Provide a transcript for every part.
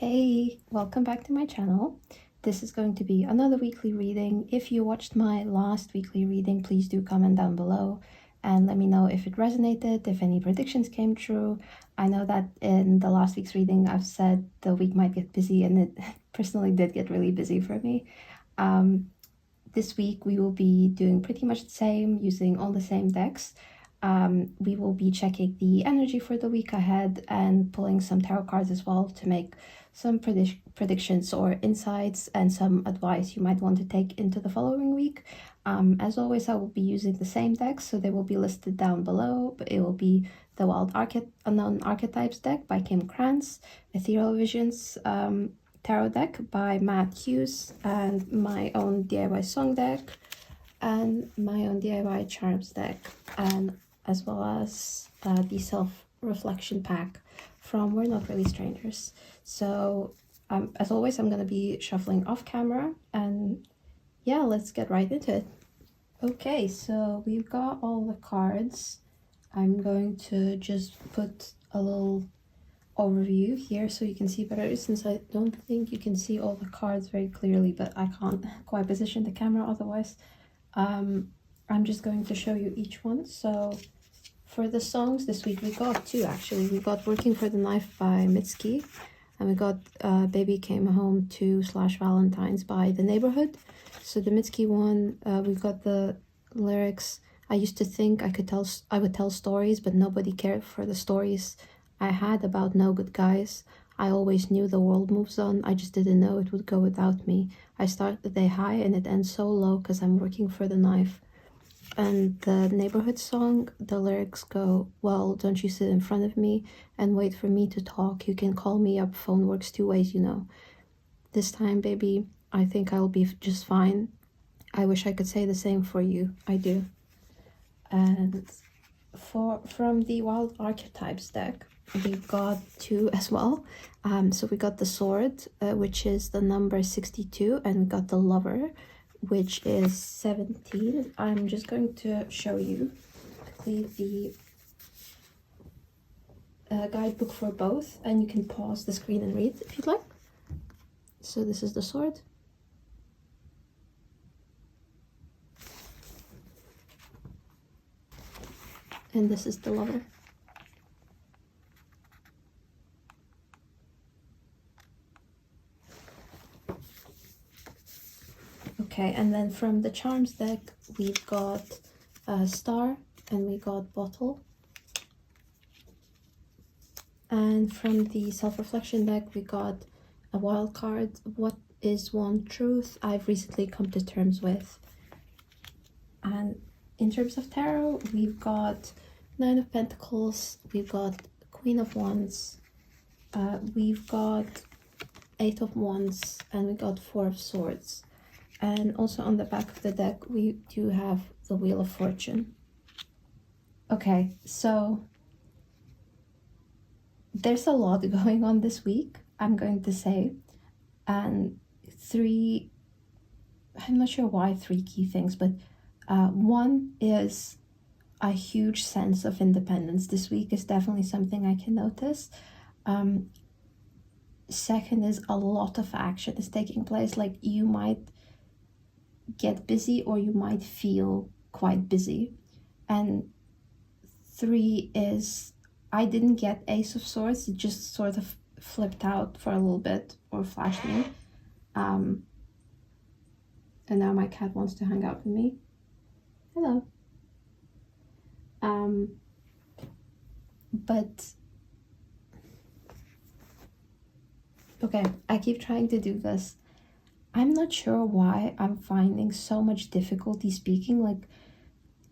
Hey, welcome back to my channel. This is going to be another weekly reading. If you watched my last weekly reading, please do comment down below and let me know if it resonated, if any predictions came true. I know that in the last week's reading I've said the week might get busy, and it personally did get really busy for me. This week we will be doing pretty much the same, using all the same decks. We will be checking the energy for the week ahead and pulling some tarot cards as well to make some predictions or insights and some advice you might want to take into the following week. As always, I will be using the same decks, so they will be listed down below, but it will be the Unknown Archetypes deck by Krans, Ethereal Visions tarot deck by Matt Hughes, and my own DIY song deck, and my own DIY charms deck, and as well as the self-reflection pack from We're Not Really Strangers. So as always, I'm going to be shuffling off camera, and yeah, let's get right into it. Okay, so we've got all the cards. I'm going to just put a little overview here so you can see better, since I don't think you can see all the cards very clearly, but I can't quite position the camera otherwise. I'm just going to show you each one. So for the songs this week, we got two actually. We got Working for the Knife by Mitski, and we got Baby Came Home 2/Valentine's by The Neighborhood. So the Mitski one, we got the lyrics. I used to think I would tell stories, but nobody cared for the stories I had about no good guys. I always knew the world moves on, I just didn't know it would go without me. I start the day high and it ends so low cause I'm working for the knife. And the Neighborhood song, the lyrics go, well, don't you sit in front of me and wait for me to talk. You can call me up, phone works two ways, you know. This time, baby, I think I will be just fine. I wish I could say the same for you. I do. And from the Wild Archetypes deck, we got two as well. So we got the Sword, which is the number 62, and we got the Lover, which is 17. I'm just going to show you quickly the guidebook for both, and you can pause the screen and read if you'd like. So this is the Sword. And this is the Lover. Okay, and then from the Charms deck, we've got Star, and we got Bottle. And from the Self-Reflection deck, we got a wild card, What is One Truth I've recently come to terms with. And in terms of tarot, we've got Nine of Pentacles, we've got Queen of Wands, we've got Eight of Wands, and we got Four of Swords. And also on the back of the deck, we do have the Wheel of Fortune. Okay, so there's a lot going on this week, I'm going to say. And I'm not sure why three key things, but one is a huge sense of independence. This week is definitely something I can notice. Second is a lot of action is taking place. Like, you might get busy or you might feel quite busy. And three is I didn't get Ace of Swords, it just sort of flipped out for a little bit or flashed me. And now my cat wants to hang out with me. Hello. But okay, I keep trying to do this. I'm not sure why I'm finding so much difficulty speaking. Like,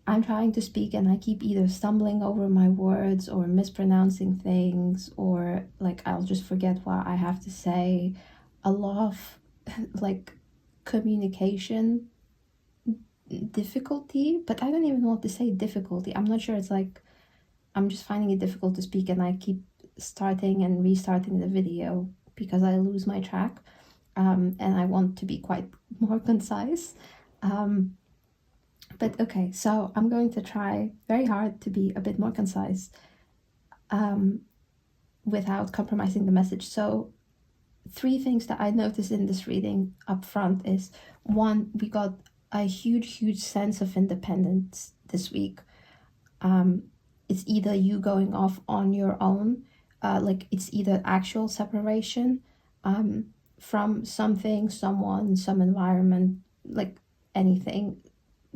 I'm trying to speak and I keep either stumbling over my words or mispronouncing things, or like I'll just forget what I have to say. A lot of like communication difficulty, but I don't even want to say difficulty. I'm not sure. It's like I'm just finding it difficult to speak, and I keep starting and restarting the video because I lose my track. And I want to be quite more concise. But okay, so I'm going to try very hard to be a bit more concise without compromising the message. So three things that I noticed in this reading up front is, one, we got a huge sense of independence this week. It's either you going off on your own, like it's either actual separation from something, someone, some environment, like anything.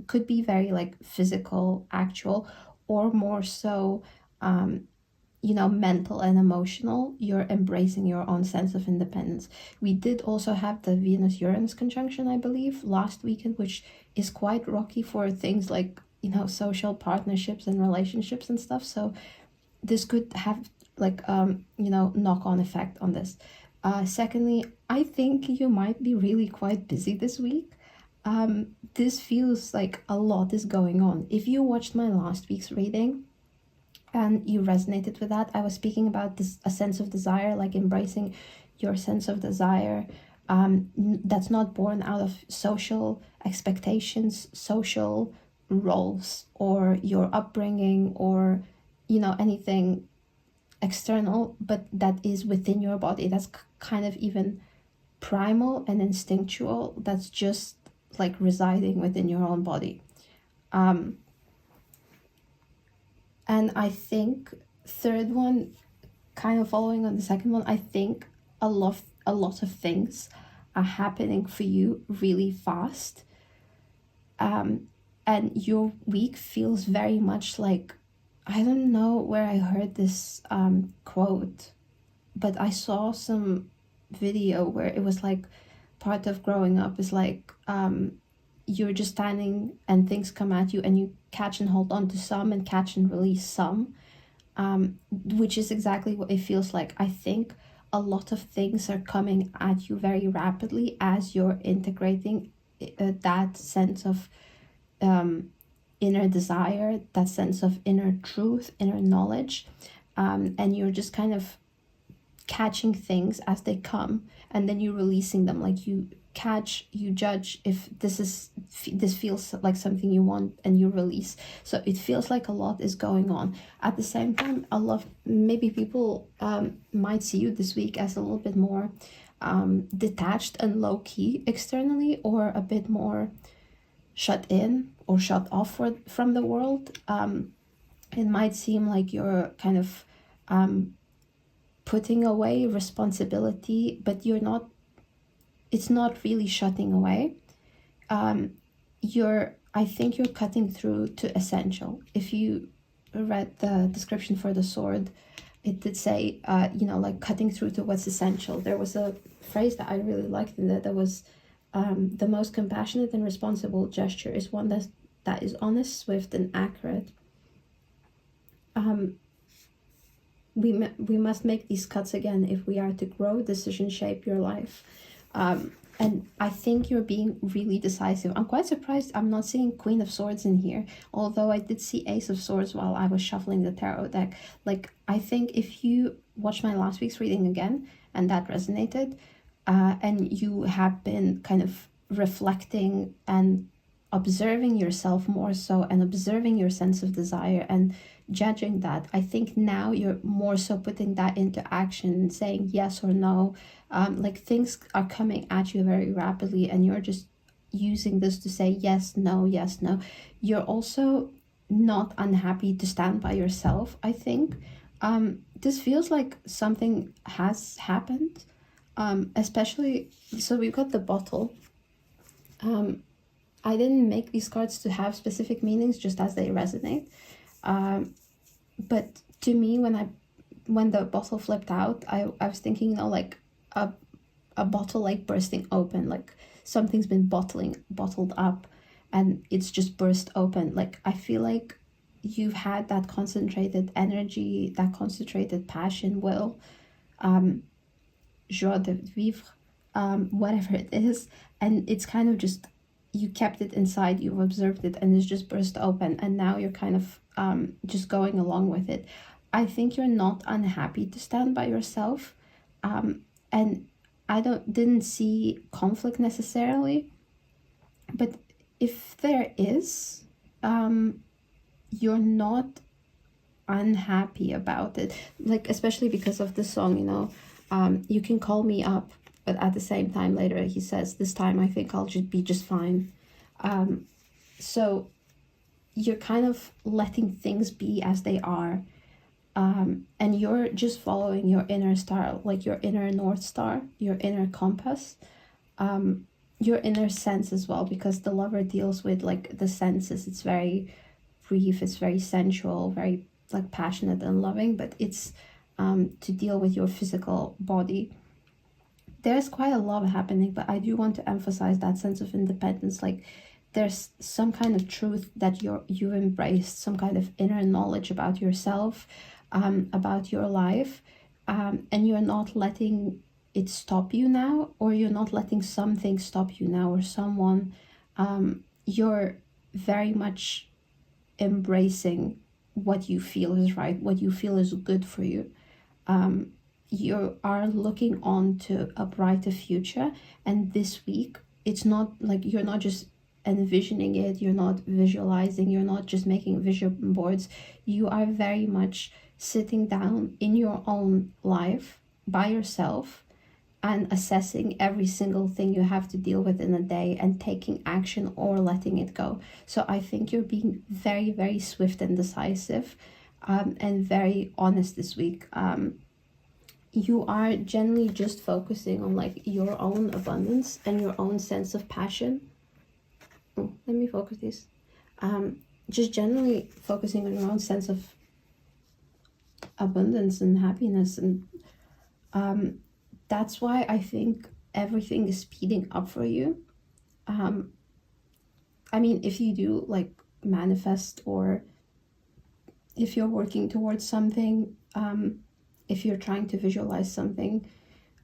Could be very like physical, actual, or more so mental and emotional. You're embracing your own sense of independence. We did also have the Venus-Uranus conjunction, I believe, last weekend, which is quite rocky for things like social partnerships and relationships and stuff. So this could have like knock-on effect on this. Secondly, I think you might be really quite busy this week. This feels like a lot is going on. If you watched my last week's reading and you resonated with that, I was speaking about a sense of desire, like embracing your sense of desire that's not born out of social expectations, social roles, or your upbringing, or anything external, but that is within your body. That's kind of even primal and instinctual. That's just like residing within your own body. And I think third one, kind of following on the second one, I think a lot of things are happening for you really fast. And your week feels very much like, I don't know where I heard this quote, but I saw some video where it was like, part of growing up is like you're just standing and things come at you and you catch and hold on to some and catch and release some, which is exactly what it feels like. I think a lot of things are coming at you very rapidly as you're integrating that sense of inner desire, that sense of inner truth, inner knowledge, and you're just kind of catching things as they come, and then you're releasing them. Like you catch, you judge if this feels like something you want, and you release. So it feels like a lot is going on at the same time. Maybe people might see you this week as a little bit more detached and low-key externally, or a bit more shut in or shut off from the world. It might seem like you're kind of putting away responsibility, but you're not. It's not really shutting away. I think you're cutting through to essential. If you read the description for the sword, it did say, like cutting through to what's essential. There was a phrase that I really liked in that was, the most compassionate and responsible gesture is one that is honest, swift, and accurate. We must make these cuts again if we are to grow, decision, shape your life. And I think you're being really decisive. I'm quite surprised I'm not seeing Queen of Swords in here, although I did see Ace of Swords while I was shuffling the tarot deck. Like, I think if you watched my last week's reading again and that resonated, and you have been kind of reflecting and observing yourself more so, and observing your sense of desire and judging that, I think now you're more so putting that into action and saying yes or no. Like things are coming at you very rapidly, and you're just using this to say yes, no, yes, no. You're also not unhappy to stand by yourself, I think. This feels like something has happened, especially, so we've got the bottle. I didn't make these cards to have specific meanings, just as they resonate. But to me, when the bottle flipped out, I was thinking, like a bottle like bursting open, like something's been bottled up and it's just burst open. Like I feel like you've had that concentrated energy, that concentrated passion, will, joie de vivre, whatever it is, and it's kind of just, you kept it inside, you've observed it, and it's just burst open, and now you're kind of just going along with it. I think you're not unhappy to stand by yourself, and I didn't see conflict necessarily, but if there is, you're not unhappy about it, like especially because of the song, You can call me up, but at the same time later he says, this time I think I'll just be just fine. So you're kind of letting things be as they are, and you're just following your inner star, like your inner North Star, your inner compass, your inner sense as well, because the Lover deals with like the senses. It's very brief, it's very sensual, very like passionate and loving, but it's to deal with your physical body. There's quite a lot happening, but I do want to emphasize that sense of independence. Like there's some kind of truth that you've embraced, some kind of inner knowledge about yourself, about your life, and you're not letting it stop you now, or you're not letting something stop you now, or someone. You're very much embracing what you feel is right, what you feel is good for you. You are looking on to a brighter future, and this week it's not like you're not just envisioning it, you're not visualizing, you're not just making vision boards. You are very much sitting down in your own life by yourself and assessing every single thing you have to deal with in a day and taking action or letting it go. So I think you're being very, very swift and decisive, and very honest this week. You are generally just focusing on like your own abundance and your own sense of passion. Oh, let me focus this. Just generally focusing on your own sense of abundance and happiness, and that's why I think everything is speeding up for you. I mean, if you do like manifest, or if you're working towards something, if you're trying to visualize something,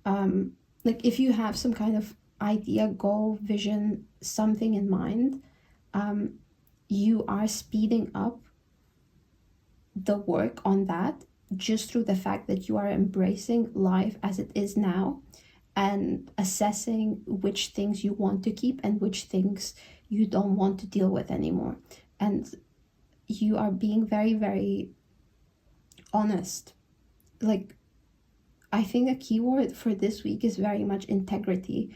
like if you have some kind of idea, goal, vision, something in mind, you are speeding up the work on that just through the fact that you are embracing life as it is now and assessing which things you want to keep and which things you don't want to deal with anymore. And you are being very, very honest. Like, I think a keyword for this week is very much integrity,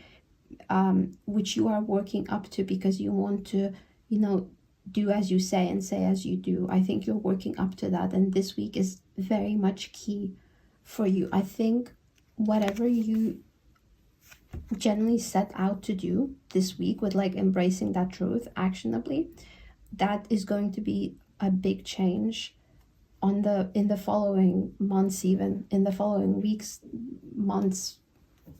which you are working up to because you want to, you know, do as you say and say as you do. I think you're working up to that, and this week is very much key for you. I think whatever you generally set out to do this week with like embracing that truth actionably, that is going to be a big change on in the following months, even in the following weeks, months,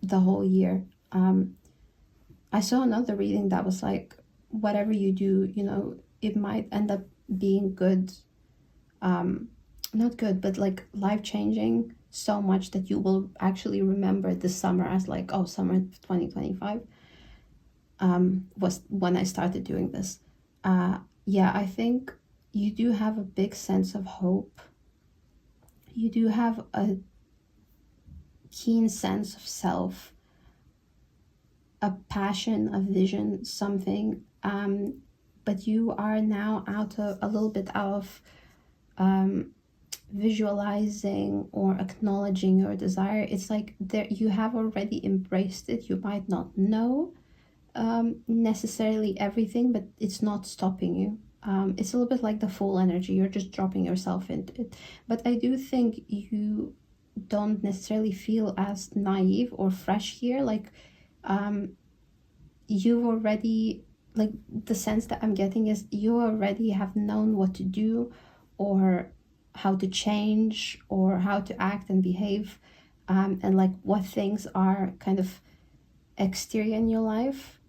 the whole year. I saw another reading that was like, whatever you do, you know, it might end up being good, not good, but like life-changing, so much that you will actually remember this summer as like, oh, summer 2025 was when I started doing this. Yeah, I think you do have a big sense of hope. You do have a keen sense of self, a passion, a vision, something, but you are now a little bit out of visualizing or acknowledging your desire. It's like there you have already embraced it. You might not know necessarily everything, but it's not stopping you. It's a little bit like the full energy. You're just dropping yourself into it. But I do think you don't necessarily feel as naive or fresh here. Like you've already, like the sense that I'm getting is you already have known what to do, or how to change, or how to act and behave, and like what things are kind of exterior in your life.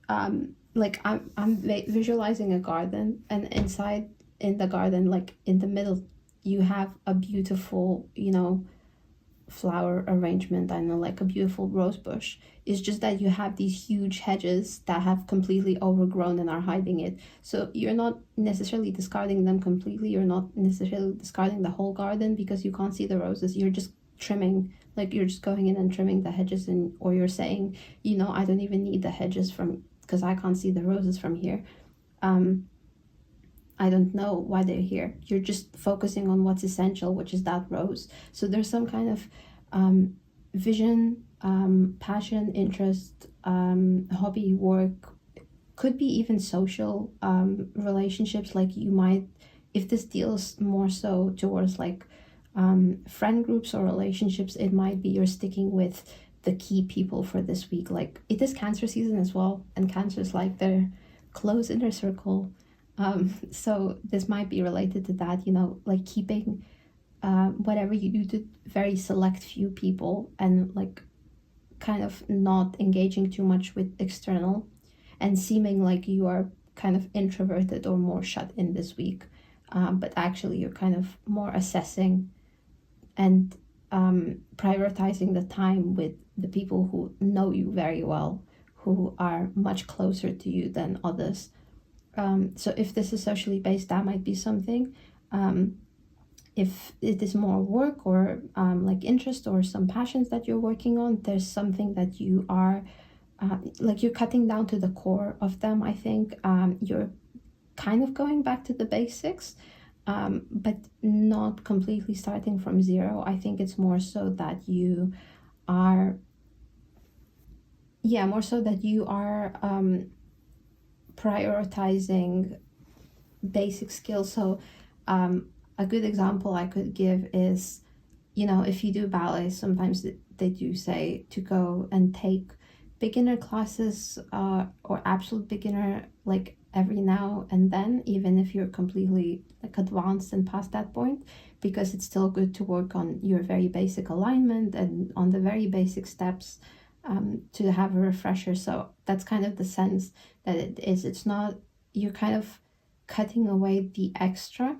Like I'm visualizing a garden, and inside in the garden, like in the middle, you have a beautiful, you know, flower arrangement. I know, like a beautiful rose bush. It's just that you have these huge hedges that have completely overgrown and are hiding it. So you're not necessarily discarding them completely. You're not necessarily discarding the whole garden because you can't see the roses. You're just trimming, like you're just going in and trimming the hedges, and or you're saying, you know, I don't even need the hedges from because I can't see the roses from here. I don't know why they're here. You're just focusing on what's essential, which is that rose. So there's some kind of vision, passion, interest, hobby, work, could be even social relationships. Like you might, if this deals more so towards like friend groups or relationships, it might be you're sticking with the key people for this week. Like it is Cancer season as well, and Cancer is like their close inner circle. So this might be related to that, you know, like keeping whatever you do to very select few people, and like kind of not engaging too much with external, and seeming like you are kind of introverted or more shut in this week, but actually you're kind of more assessing and prioritizing the time with the people who know you very well, who are much closer to you than others. So if this is socially based, that might be something. If it is more work or like interest or some passions that you're working on, there's something that you are like you're cutting down to the core of them. I think you're kind of going back to the basics, but not completely starting from zero. I think it's more so that you are, prioritizing basic skills. So a good example I could give is, you know, if you do ballet, sometimes they do say to go and take beginner classes or absolute beginner, like every now and then, even if you're completely like advanced and past that point, because it's still good to work on your very basic alignment and on the very basic steps, to have a refresher. So that's kind of the sense that it is. It's not, you're kind of cutting away the extra,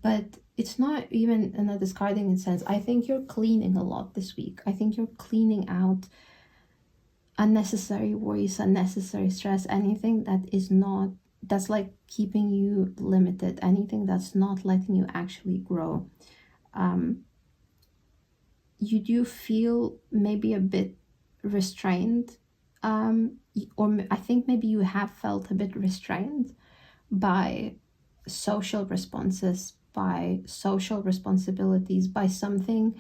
but it's not even in a discarding sense. I think you're cleaning a lot this week. I think you're cleaning out unnecessary worries, unnecessary stress, anything that is not, that's like keeping you limited, anything that's not letting you actually grow. You do feel maybe a bit restrained, or I think maybe you have felt a bit restrained by social responses, by social responsibilities, by something,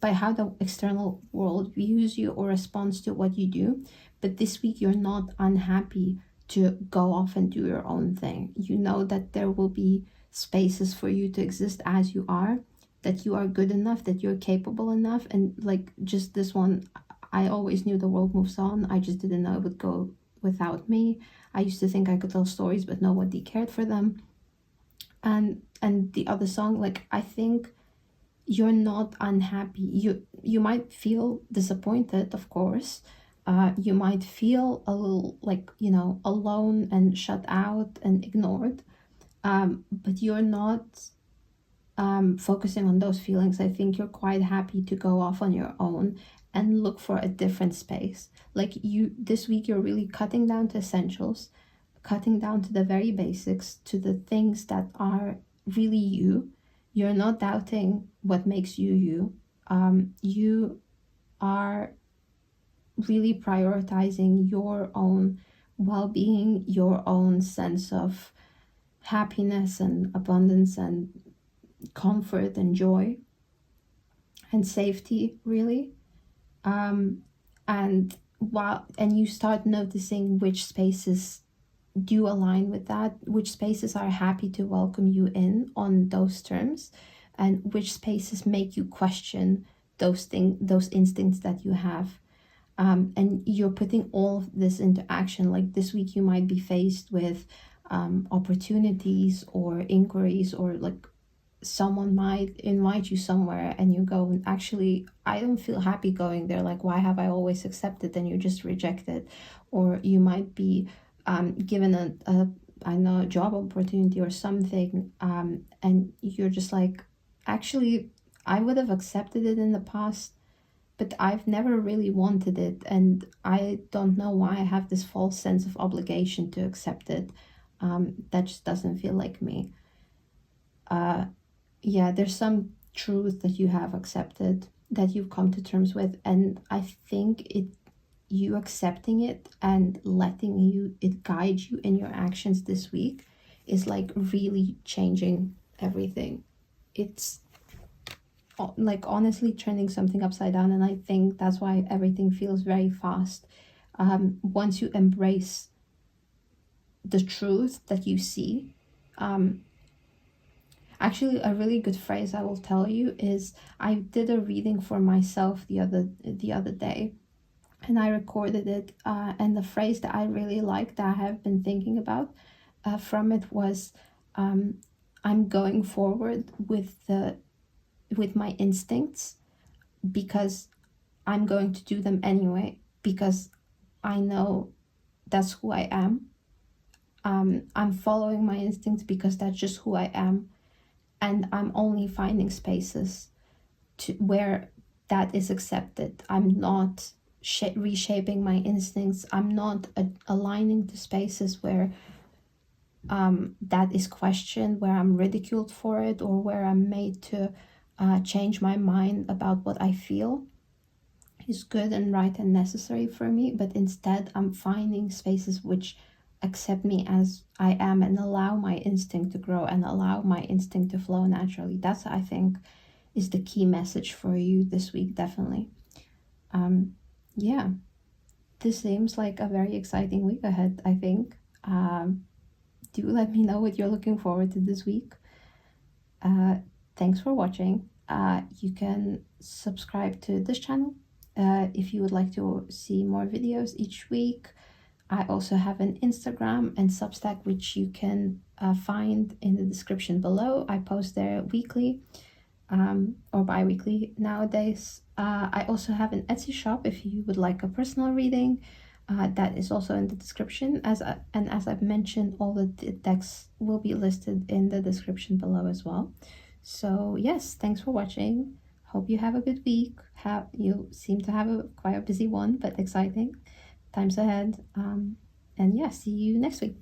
by how the external world views you or responds to what you do. But this week you're not unhappy to go off and do your own thing. You know that there will be spaces for you to exist as you are, that you are good enough, that you're capable enough. And like just this one, I always knew the world moves on. I just didn't know it would go without me. I used to think I could tell stories, but nobody cared for them. And the other song, like I think you're not unhappy. You might feel disappointed, of course. You might feel a little like, you know, alone and shut out and ignored. But you're not focusing on those feelings. I think you're quite happy to go off on your own and look for a different space. Like you, this week you're really cutting down to essentials, cutting down to the very basics, to the things that are really you. You're not doubting what makes you you. You are really prioritizing your own well-being, your own sense of happiness and abundance and comfort and joy and safety, really. And you start noticing which spaces do align with that, which spaces are happy to welcome you in on those terms, and which spaces make you question those instincts that you have. And you're putting all of this into action. Like this week you might be faced with opportunities or inquiries, or like someone might invite you somewhere and you go, actually I don't feel happy going there, like why have I always accepted, and you just reject it. Or you might be given a job opportunity or something, and you're just like, actually I would have accepted it in the past, but I've never really wanted it, and I don't know why I have this false sense of obligation to accept it. That just doesn't feel like me. Yeah, there's some truth that you have accepted, that you've come to terms with, and I think you accepting it and letting it guide you in your actions this week is like really changing everything. It's like honestly turning something upside down, and I think that's why everything feels very fast. Once you embrace the truth that you see, actually a really good phrase I will tell you is, I did a reading for myself the other day, and I recorded it, and the phrase that I really liked, that I have been thinking about from it, was I'm going forward with my instincts, because I'm going to do them anyway, because I know that's who I am. I'm following my instincts because that's just who I am, and I'm only finding spaces where that is accepted. I'm not reshaping my instincts. I'm not aligning to spaces where that is questioned, where I'm ridiculed for it, or where I'm made to change my mind about what I feel is good and right and necessary for me. But instead, I'm finding spaces which accept me as I am and allow my instinct to grow and allow my instinct to flow naturally. That's, I think, is the key message for you this week, definitely. Yeah, this seems like a very exciting week ahead, I think. Do let me know what you're looking forward to this week. Thanks for watching. You can subscribe to this channel if you would like to see more videos each week. I also have an Instagram and Substack, which you can find in the description below. I post there weekly or bi-weekly nowadays. I also have an Etsy shop if you would like a personal reading. That is also in the description. As I've mentioned, all the decks will be listed in the description below as well. So yes, thanks for watching. Hope you have a good week. You seem to have quite a busy one, but exciting times ahead. And yeah, see you next week.